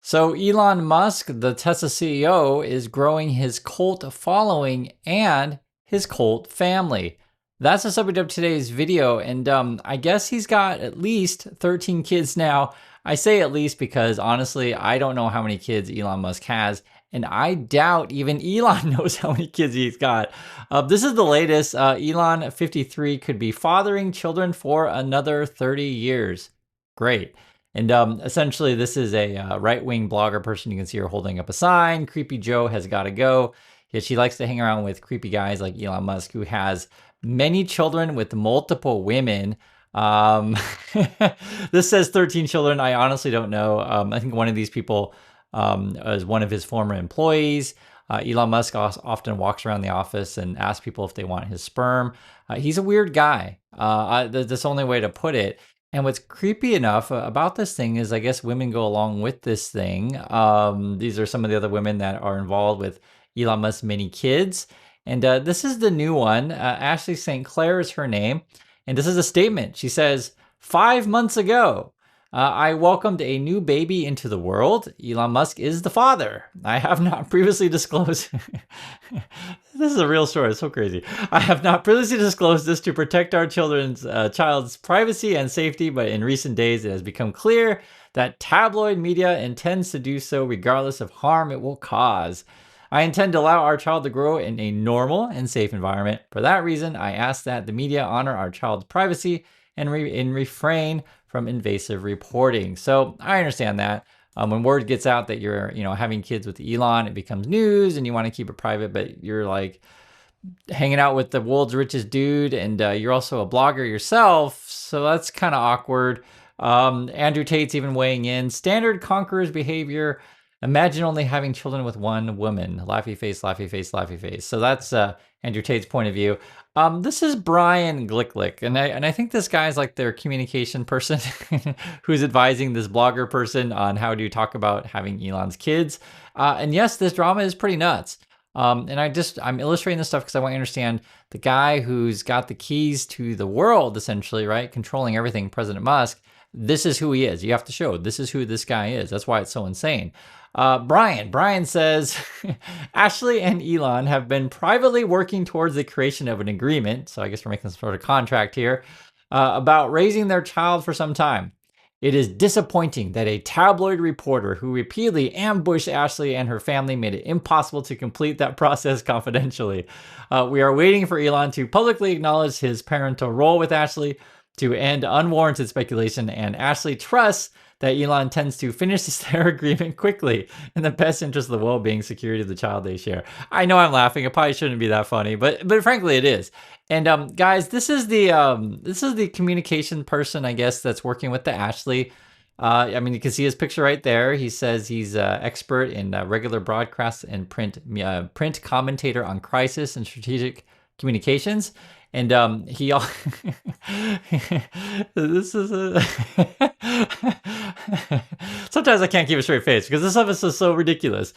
So Elon Musk, the Tesla CEO, is growing his cult following and his cult family. That's the subject of today's video, and I guess he's got at least 13 kids now. I say at least because honestly, I don't know how many kids Elon Musk has, and I doubt even Elon knows how many kids he's got. This is the latest. Elon, 53, could be fathering children for another 30 years. Great. And essentially, this is a right-wing blogger person. You can see her holding up a sign. Creepy Joe has got to go. Yeah, she likes to hang around with creepy guys like Elon Musk, who has many children with multiple women. This says 13 children. I honestly don't know. I think one of these people is one of his former employees. Elon Musk often walks around the office and asks people if they want his sperm. He's a weird guy. That's the only way to put it. And what's creepy enough about this thing is I guess women go along with this thing. These are some of the other women that are involved with Elon Musk's many kids. And this is the new one. Ashley St. Clair is her name. And this is a statement. She says, 5 months ago, I welcomed a new baby into the world. Elon Musk is the father. I have not previously disclosed. This is a real story. It's so crazy. I have not previously disclosed this to protect our child's privacy and safety, but in recent days it has become clear that tabloid media intends to do so regardless of harm it will cause. I intend to allow our child to grow in a normal and safe environment. For that reason, I ask that the media honor our child's privacy and refrain from invasive reporting. So I understand that. When word gets out that you're, having kids with Elon, it becomes news and you want to keep it private, but you're like hanging out with the world's richest dude and you're also a blogger yourself. So that's kind of awkward. Andrew Tate's even weighing in. Standard conqueror's behavior. Imagine only having children with one woman. Laughy face, laughy face, laughy face. So that's Andrew Tate's point of view. This is Brian Glicklick, and I think this guy's like their communication person who's advising this blogger person on how to talk about having Elon's kids. And yes, this drama is pretty nuts. And I'm illustrating this stuff because I want you to understand the guy who's got the keys to the world, essentially, right? Controlling everything, President Musk. This is who he is. You have to show this is who this guy is. That's why it's so insane. Brian says, Ashley and Elon have been privately working towards the creation of an agreement, so I guess we're making some sort of contract here, about raising their child for some time. It is disappointing that a tabloid reporter who repeatedly ambushed Ashley and her family made it impossible to complete that process confidentially. We are waiting for Elon to publicly acknowledge his parental role with Ashley to end unwarranted speculation, and Ashley trusts that Elon tends to finish their agreement quickly in the best interest of the well-being security of the child they share. I know I'm laughing. It probably shouldn't be that funny, but frankly, it is. And guys, this is the communication person, I guess, that's working with the Ashley. I mean, you can see his picture right there. He says he's expert in regular broadcasts and print commentator on crisis and strategic communications. And he this is sometimes I can't keep a straight face because this stuff is so ridiculous.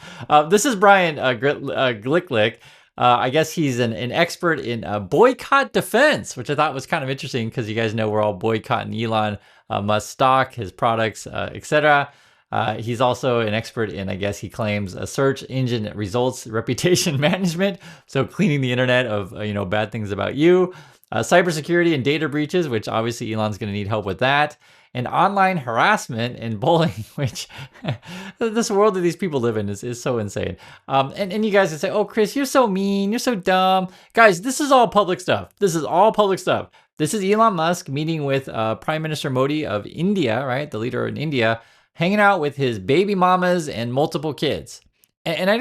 This is Brian Glicklick. I guess he's an expert in boycott defense, which I thought was kind of interesting because you guys know we're all boycotting Elon Musk stock, his products, etc. He's also an expert in, I guess he claims, a search engine results reputation management. So cleaning the internet of, bad things about you, cybersecurity and data breaches, which obviously Elon's going to need help with that, and online harassment and bullying, which this world that these people live in is so insane. And you guys would say, oh, Chris, you're so mean. You're so dumb. Guys, this is all public stuff. This is all public stuff. This is Elon Musk meeting with Prime Minister Modi of India, right? The leader in India, hanging out with his baby mamas and multiple kids. And I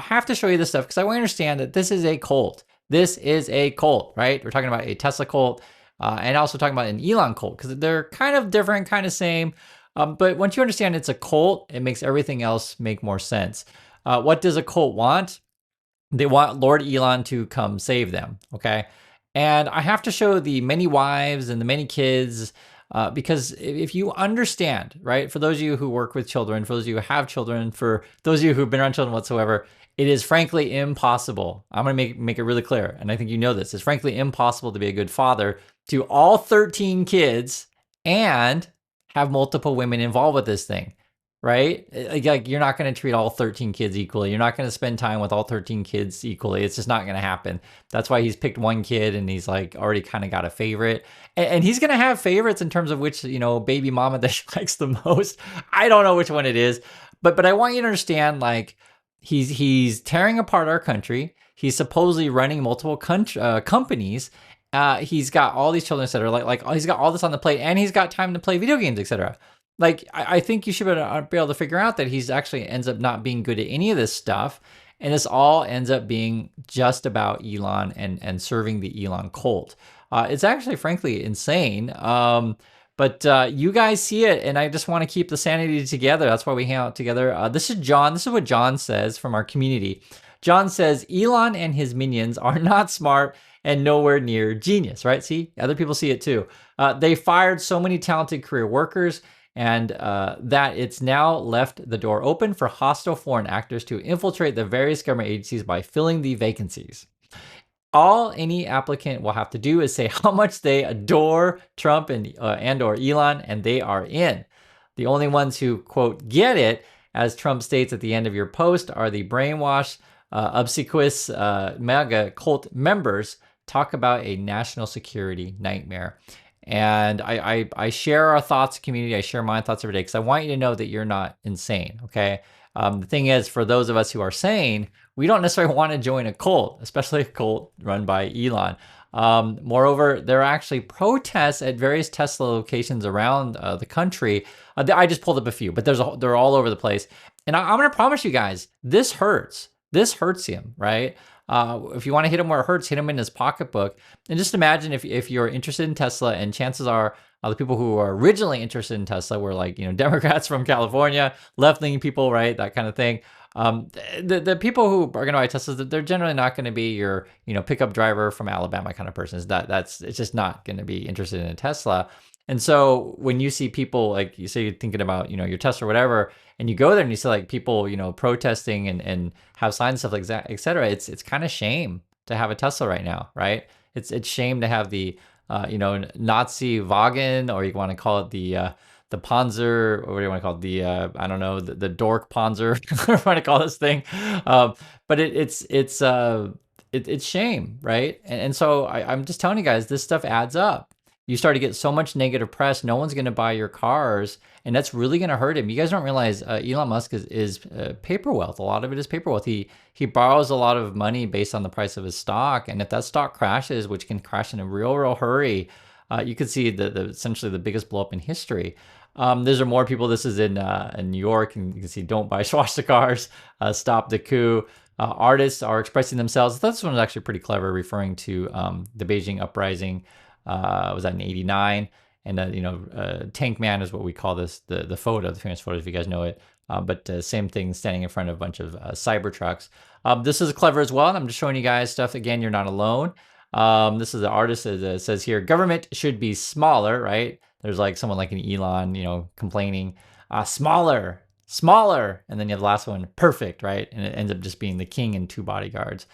have to show you this stuff because I want to understand that this is a cult. This is a cult, right? We're talking about a Tesla cult and also talking about an Elon cult because they're kind of different, kind of same. But once you understand it's a cult, it makes everything else make more sense. What does a cult want? They want Lord Elon to come save them, okay? And I have to show the many wives and the many kids because if you understand, right, for those of you who work with children, for those of you who have children, for those of you who've been around children whatsoever, it is frankly impossible. I'm going to make it really clear, and I think you know this. It's frankly impossible to be a good father to all 13 kids and have multiple women involved with this thing. right? Like you're not going to treat all 13 kids equally. You're not going to spend time with all 13 kids equally. It's just not going to happen. That's why he's picked one kid and he's like already kind of got a favorite. And he's going to have favorites in terms of which, baby mama that she likes the most. I don't know which one it is, but I want you to understand, like, he's tearing apart our country. He's supposedly running multiple companies. He's got all these children, etc. Like he's got all this on the plate, and he's got time to play video games, etc. Like I think you should be able to figure out that he's actually ends up not being good at any of this stuff, and this all ends up being just about Elon and serving the Elon cult. It's actually, frankly, insane. But you guys see it, and I just want to keep the sanity together. That's why we hang out together. This is John. This is what John says from our community. John says, Elon and his minions are not smart and nowhere near genius, right? See, other people see it too. They fired so many talented career workers, and that it's now left the door open for hostile foreign actors to infiltrate the various government agencies by filling the vacancies. All any applicant will have to do is say how much they adore Trump and or Elon, and they are in. The only ones who, quote, get it, as Trump states at the end of your post, are the brainwashed, obsequious MAGA cult members. Talk about a national security nightmare. And I share our thoughts, community. I share my thoughts every day because I want you to know that you're not insane, okay? The thing is, for those of us who are sane, we don't necessarily want to join a cult, especially a cult run by Elon. Moreover, there are actually protests at various Tesla locations around the country. I just pulled up a few, but they're all over the place. And I'm going to promise you guys, this hurts. This hurts him, right? If you want to hit him where it hurts, hit him in his pocketbook. And just imagine if you're interested in Tesla, and chances are the people who are originally interested in Tesla were like, Democrats from California, left-leaning people, right? That kind of thing. The people who are going to buy Teslas, they're generally not going to be your, pickup driver from Alabama kind of person. It's just not going to be interested in a Tesla. And so when you see people, like, you say you're thinking about, your Tesla or whatever, and you go there and you see like people, protesting and have signs and stuff like that, et cetera, it's kind of shame to have a Tesla right now, right? It's shame to have the, Nazi Wagen, or you want to call it the Panzer, or what do you want to call it? The I don't know, the Dork Panzer, what do you want to call this thing? But it's shame, right? And so I'm just telling you guys, this stuff adds up. You start to get so much negative press, no one's going to buy your cars, and that's really going to hurt him. You guys don't realize Elon Musk is paper wealth. A lot of it is paper wealth. He borrows a lot of money based on the price of his stock, and if that stock crashes, which can crash in a real hurry, you could see essentially the biggest blow up in history. There's more people. This is in New York, and you can see "Don't buy swastikas," "Stop the coup." Artists are expressing themselves. This one is actually pretty clever, referring to the Beijing uprising. Was that in '89? And Tank Man is what we call this, the photo, the famous photo, if you guys know it. But same thing, standing in front of a bunch of cyber trucks. This is clever as well, and I'm just showing you guys stuff. Again, you're not alone. This is the artist that says here, government should be smaller, right? There's like someone like an Elon, complaining, smaller, and then you have the last one, perfect, right? And it ends up just being the king and two bodyguards.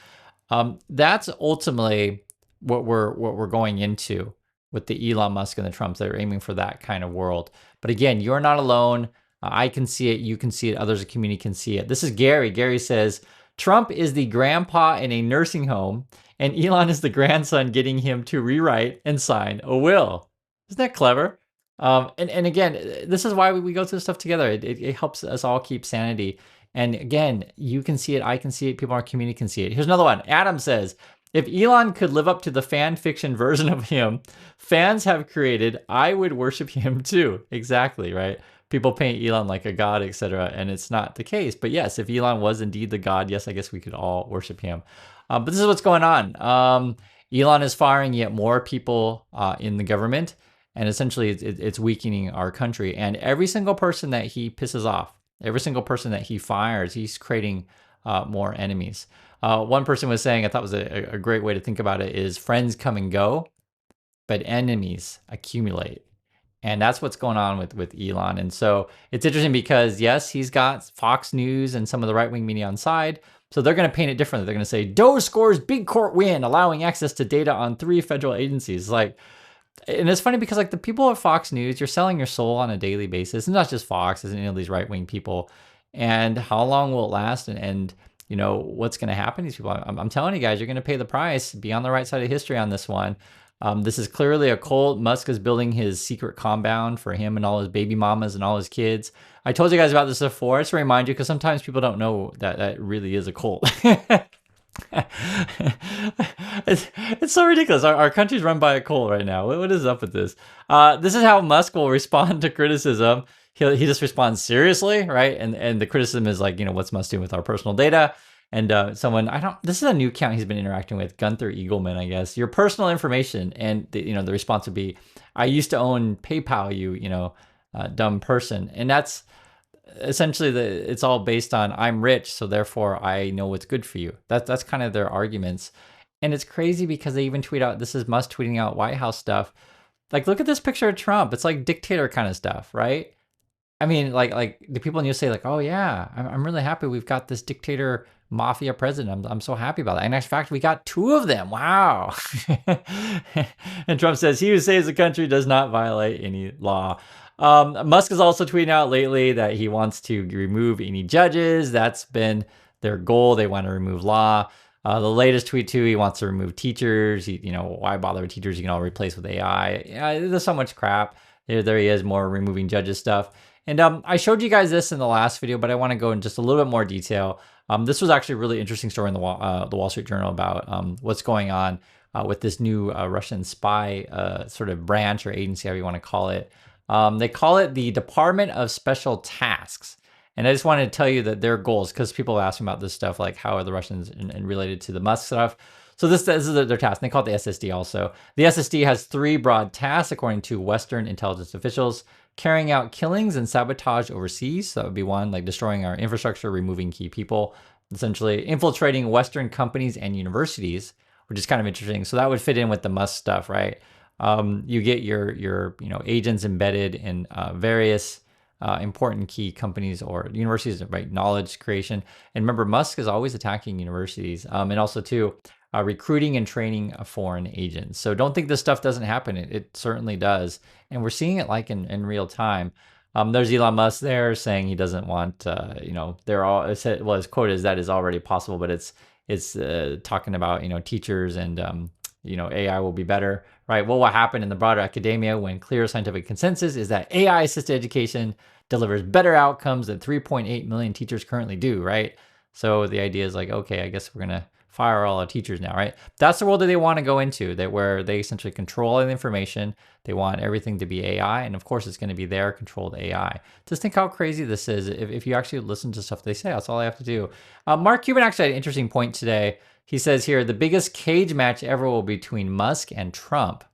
That's ultimately what we're going into with the Elon Musk and the Trumps. They're aiming for that kind of world. But again, you're not alone. I can see it. You can see it. Others in the community can see it. This is Gary. Gary says, Trump is the grandpa in a nursing home, and Elon is the grandson getting him to rewrite and sign a will. Isn't that clever? And again, this is why we go through this stuff together. It helps us all keep sanity. And again, you can see it. I can see it. People in our community can see it. Here's another one. Adam says, if Elon could live up to the fan fiction version of him fans have created, I would worship him too. Exactly, right? People paint Elon like a god, etc., and it's not the case. But yes, if Elon was indeed the god, yes, I guess we could all worship him. But this is what's going on. Elon is firing yet more people in the government, and essentially it's weakening our country. And every single person that he pisses off, every single person that he fires, he's creating more enemies. One person was saying, I thought was a great way to think about it, is friends come and go, but enemies accumulate. And that's what's going on with Elon. And so it's interesting because, yes, he's got Fox News and some of the right-wing media on side. So they're going to paint it differently. They're going to say, Doe scores big court win, allowing access to data on 3 federal agencies. Like, And it's funny because like the people at Fox News, you're selling your soul on a daily basis, and not just Fox, as any of these right wing people. And how long will it last? And you know what's going to happen to these people? I'm telling you guys, you're going to pay the price. Be on the right side of history on this one. This is clearly a cult. Musk is building his secret compound for him and all his baby mamas and all his kids. I told you guys about this before. Just to remind you, because sometimes people don't know that that really is a cult. It's so ridiculous. Our country's run by a cult right now. What is up with this? This is how Musk will respond to criticism. He just responds seriously, right? And the criticism is like, you know, what's Musk doing with our personal data? And someone, I don't, this is a new account he's been interacting with, Gunther Eagleman, I guess. Your personal information. And, you know, the response would be, I used to own PayPal, you know, dumb person. And that's, essentially it's all based on I'm rich, so therefore I know what's good for you. That's kind of their arguments. And it's crazy because they even tweet out, this is Musk tweeting out White House stuff. Like, look at this picture of Trump. It's like dictator kind of stuff, right? I mean, like the people in you say like, oh yeah, I'm really happy we've got this dictator mafia president. I'm so happy about that. And in fact, we got two of them. Wow. And Trump says he who saves the country does not violate any law. Musk is also tweeting out lately that he wants to remove any judges. That's been their goal. They want to remove law. The latest tweet too, he wants to remove teachers. You know, why bother with teachers? You can all replace with AI. Yeah, there's so much crap. There he is, more removing judges stuff. And I showed you guys this in the last video, but I want to go in just a little bit more detail. This was actually a really interesting story in the Wall Street Journal about what's going on with this new Russian spy sort of branch or agency, however you want to call it. They call it the Department of Special Tasks. And I just wanted to tell you that their goals, because people have asked me about this stuff, like how are the Russians and related to the Musk stuff. So this is their task. They call it the SSD also. The SSD has three broad tasks, according to Western intelligence officials: carrying out killings and sabotage overseas. So that would be one, like destroying our infrastructure, removing key people, essentially infiltrating Western companies and universities, which is kind of interesting. So that would fit in with the Musk stuff, right? You get your agents embedded in various important key companies or universities, right? Knowledge creation. And remember, Musk is always attacking universities, and also too recruiting and training foreign agents. So don't think this stuff doesn't happen. It certainly does, and we're seeing it like in real time. There's Elon Musk there saying he doesn't want, they're all, well, his quote is that is already possible, but it's talking about, teachers and, AI will be better, right? Well, what happened in the broader academia when clear scientific consensus is that AI assisted education delivers better outcomes than 3.8 million teachers currently do, right? So the idea is like, okay, I guess we're going to fire all our teachers now, right? That's the world that they want to go into, that where they essentially control all the information. They want everything to be AI, and of course it's going to be their controlled AI. Just think how crazy this is. If you actually listen to stuff they say, that's all I have to do. Mark Cuban actually had an interesting point today. He says here, the biggest cage match ever will be between Musk and Trump.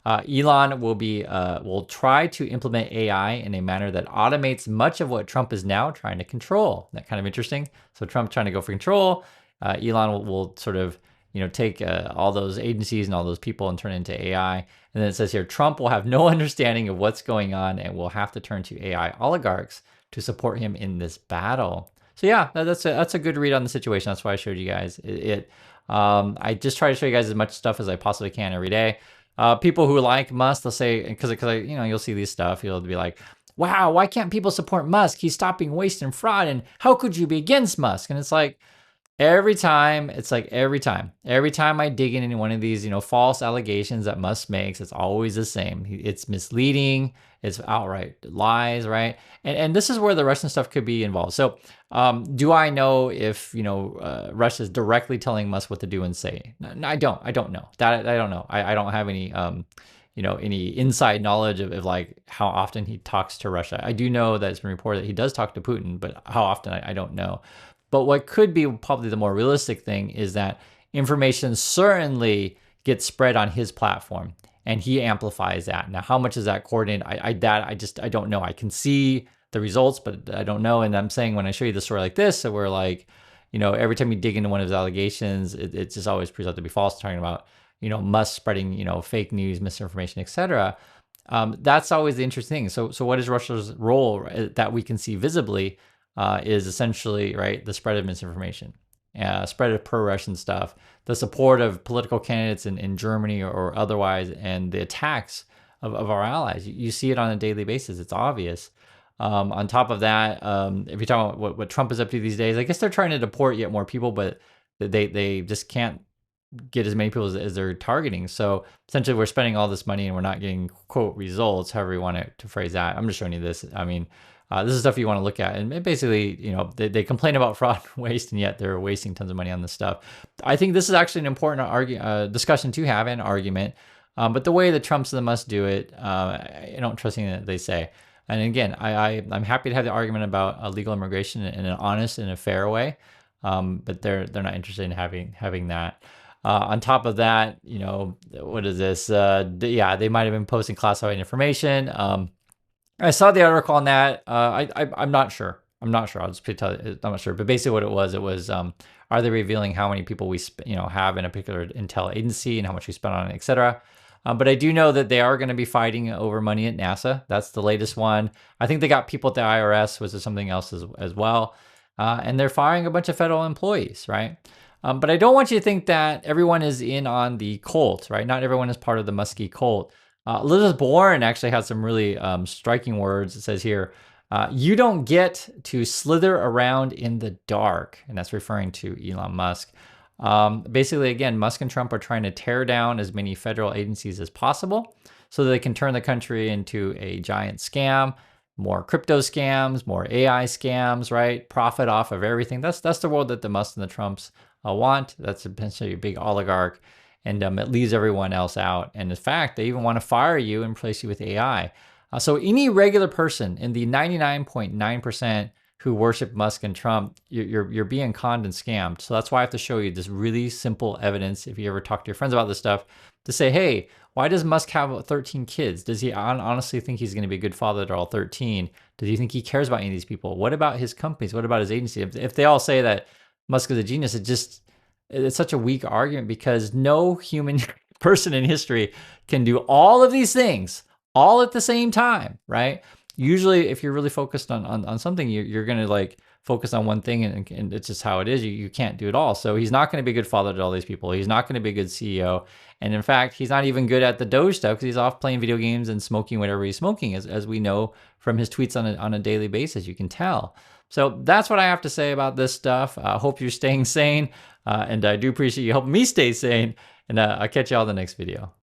Elon will try to implement AI in a manner that automates much of what Trump is now trying to control. That kind of interesting. So Trump trying to go for control. Elon will sort of, take all those agencies and all those people and turn it into AI. And then it says here, Trump will have no understanding of what's going on and will have to turn to AI oligarchs to support him in this battle. So yeah, that's a good read on the situation. That's why I showed you guys it. I just try to show you guys as much stuff as I possibly can every day. People who like Musk, they'll say, because you'll see these stuff, you'll be like, wow, why can't people support Musk? He's stopping waste and fraud, and how could you be against Musk? And it's like, every time I dig into one of these, false allegations that Musk makes, it's always the same. It's misleading. It's outright lies, right? And this is where the Russian stuff could be involved. So, do I know if Russia is directly telling Musk what to do and say? No, I don't. I don't know that. I don't know. I don't have any any inside knowledge of like how often he talks to Russia. I do know that it's been reported that he does talk to Putin, but how often I don't know. But what could be probably the more realistic thing is that information certainly gets spread on his platform and he amplifies that. Now, how much is that coordinated? I don't know. I can see the results, but I don't know. And I'm saying when I show you the story like this, so we're like, every time you dig into one of his allegations, it just always proves out to be false, talking about, Musk spreading, fake news, misinformation, etc. That's always the interesting thing. So what is Russia's role that we can see visibly? Is essentially, right, the spread of misinformation. spread of pro-Russian stuff, the support of political candidates in Germany or otherwise, and the attacks of our allies. You see it on a daily basis. It's obvious. On top of that, if you're talking about what Trump is up to these days, I guess they're trying to deport yet more people, but they just can't get as many people as they're targeting. So essentially, we're spending all this money and we're not getting quote results, however you want to phrase that. I'm just showing you this. I mean, this is stuff you want to look at, and basically, they complain about fraud and waste, and yet they're wasting tons of money on this stuff. I think this is actually an important discussion to have, an argument. But the way that Trump's and the Musk do it, I don't trust anything that they say. And again, I'm happy to have the argument about illegal immigration in an honest and a fair way, but they're not interested in having that. On top of that, what is this? Yeah, they might have been posting classified information. I saw the article on that. I'm not sure. I'll just tell you, I'm not sure. But basically, what it was, are they revealing how many people we have in a particular intel agency and how much we spend on it, etc. But I do know that they are going to be fighting over money at NASA. That's the latest one. I think they got people at the IRS, which is something else as well. And they're firing a bunch of federal employees, right? But I don't want you to think that everyone is in on the cult, right? Not everyone is part of the Muskie cult. Elizabeth Warren actually has some really striking words. It says here, you don't get to slither around in the dark. And that's referring to Elon Musk. Basically, again, Musk and Trump are trying to tear down as many federal agencies as possible so that they can turn the country into a giant scam, more crypto scams, more AI scams, right? Profit off of everything. That's the world that the Musk and the Trumps want. That's essentially a big oligarch, and it leaves everyone else out. And in fact, they even want to fire you and replace you with AI. So any regular person in the 99.9% who worship Musk and Trump, you're being conned and scammed. So that's why I have to show you this really simple evidence, if you ever talk to your friends about this stuff, to say, hey, why does Musk have 13 kids? Does he honestly think he's going to be a good father to all 13? Does he think he cares about any of these people? What about his companies? What about his agency? If they all say that Musk is a genius, it's such a weak argument, because no human person in history can do all of these things all at the same time, right? Usually, if you're really focused on something, you're going to like focus on one thing, and it's just how it is. You can't do it all. So he's not going to be a good father to all these people. He's not going to be a good CEO. And in fact, he's not even good at the Doge stuff, because he's off playing video games and smoking whatever he's smoking, as we know from his tweets on a daily basis. You can tell. So that's what I have to say about this stuff. I hope you're staying sane, and I do appreciate you helping me stay sane. And I'll catch you all in the next video.